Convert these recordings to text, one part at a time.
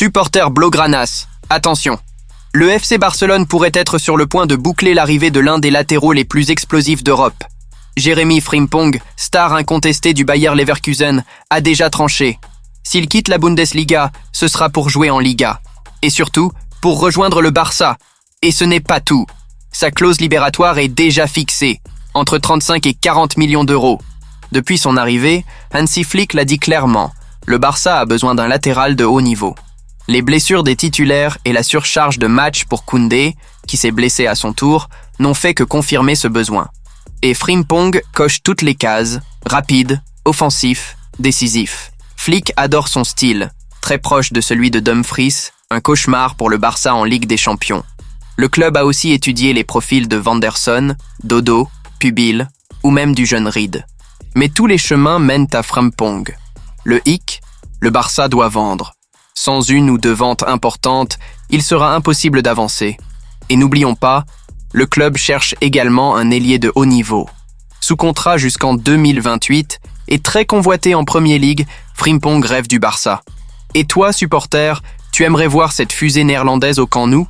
Supporters blaugranas, attention. Le FC Barcelone pourrait être sur le point de boucler l'arrivée de l'un des latéraux les plus explosifs d'Europe. Jérémy Frimpong, star incontesté du Bayer Leverkusen, a déjà tranché. S'il quitte la Bundesliga, ce sera pour jouer en Liga. Et surtout, pour rejoindre le Barça. Et ce n'est pas tout. Sa clause libératoire est déjà fixée, entre 35 et 40 millions d'euros. Depuis son arrivée, Hansi Flick l'a dit clairement, le Barça a besoin d'un latéral de haut niveau. Les blessures des titulaires et la surcharge de matchs pour Koundé, qui s'est blessé à son tour, n'ont fait que confirmer ce besoin. Et Frimpong coche toutes les cases, rapide, offensif, décisif. Flick adore son style, très proche de celui de Dumfries, un cauchemar pour le Barça en Ligue des Champions. Le club a aussi étudié les profils de Vanderson, Dodo, Pubil ou même du jeune Reed. Mais tous les chemins mènent à Frimpong. Le hic, le Barça doit vendre. Sans une ou deux ventes importantes, il sera impossible d'avancer. Et n'oublions pas, le club cherche également un ailier de haut niveau. Sous contrat jusqu'en 2028 et très convoité en Premier League, Frimpong rêve du Barça. Et toi, supporter, tu aimerais voir cette fusée néerlandaise au Camp Nou ?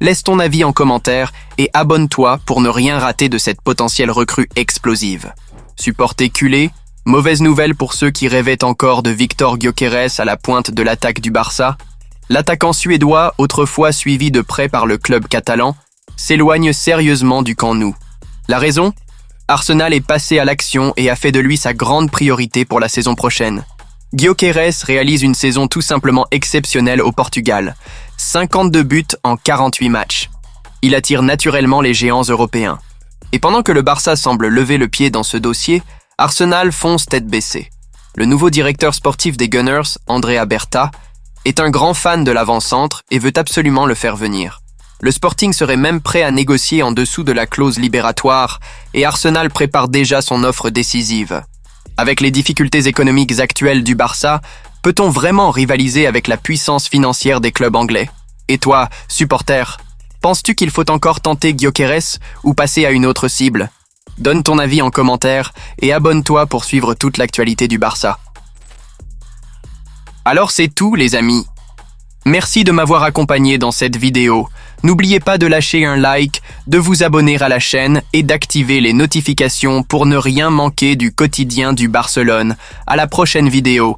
Laisse ton avis en commentaire et abonne-toi pour ne rien rater de cette potentielle recrue explosive. Supporter culé, mauvaise nouvelle pour ceux qui rêvaient encore de Victor Gyökeres à la pointe de l'attaque du Barça. L'attaquant suédois, autrefois suivi de près par le club catalan, s'éloigne sérieusement du Camp Nou. La raison ? Arsenal est passé à l'action et a fait de lui sa grande priorité pour la saison prochaine. Gyökeres réalise une saison tout simplement exceptionnelle au Portugal. 52 buts en 48 matchs. Il attire naturellement les géants européens. Et pendant que le Barça semble lever le pied dans ce dossier, Arsenal fonce tête baissée. Le nouveau directeur sportif des Gunners, Andrea Berta, est un grand fan de l'avant-centre et veut absolument le faire venir. Le Sporting serait même prêt à négocier en dessous de la clause libératoire et Arsenal prépare déjà son offre décisive. Avec les difficultés économiques actuelles du Barça, peut-on vraiment rivaliser avec la puissance financière des clubs anglais ? Et toi, supporter, penses-tu qu'il faut encore tenter Gyökeres ou passer à une autre cible ? Donne ton avis en commentaire et abonne-toi pour suivre toute l'actualité du Barça. Alors c'est tout les amis. Merci de m'avoir accompagné dans cette vidéo. N'oubliez pas de lâcher un like, de vous abonner à la chaîne et d'activer les notifications pour ne rien manquer du quotidien du Barcelone. À la prochaine vidéo.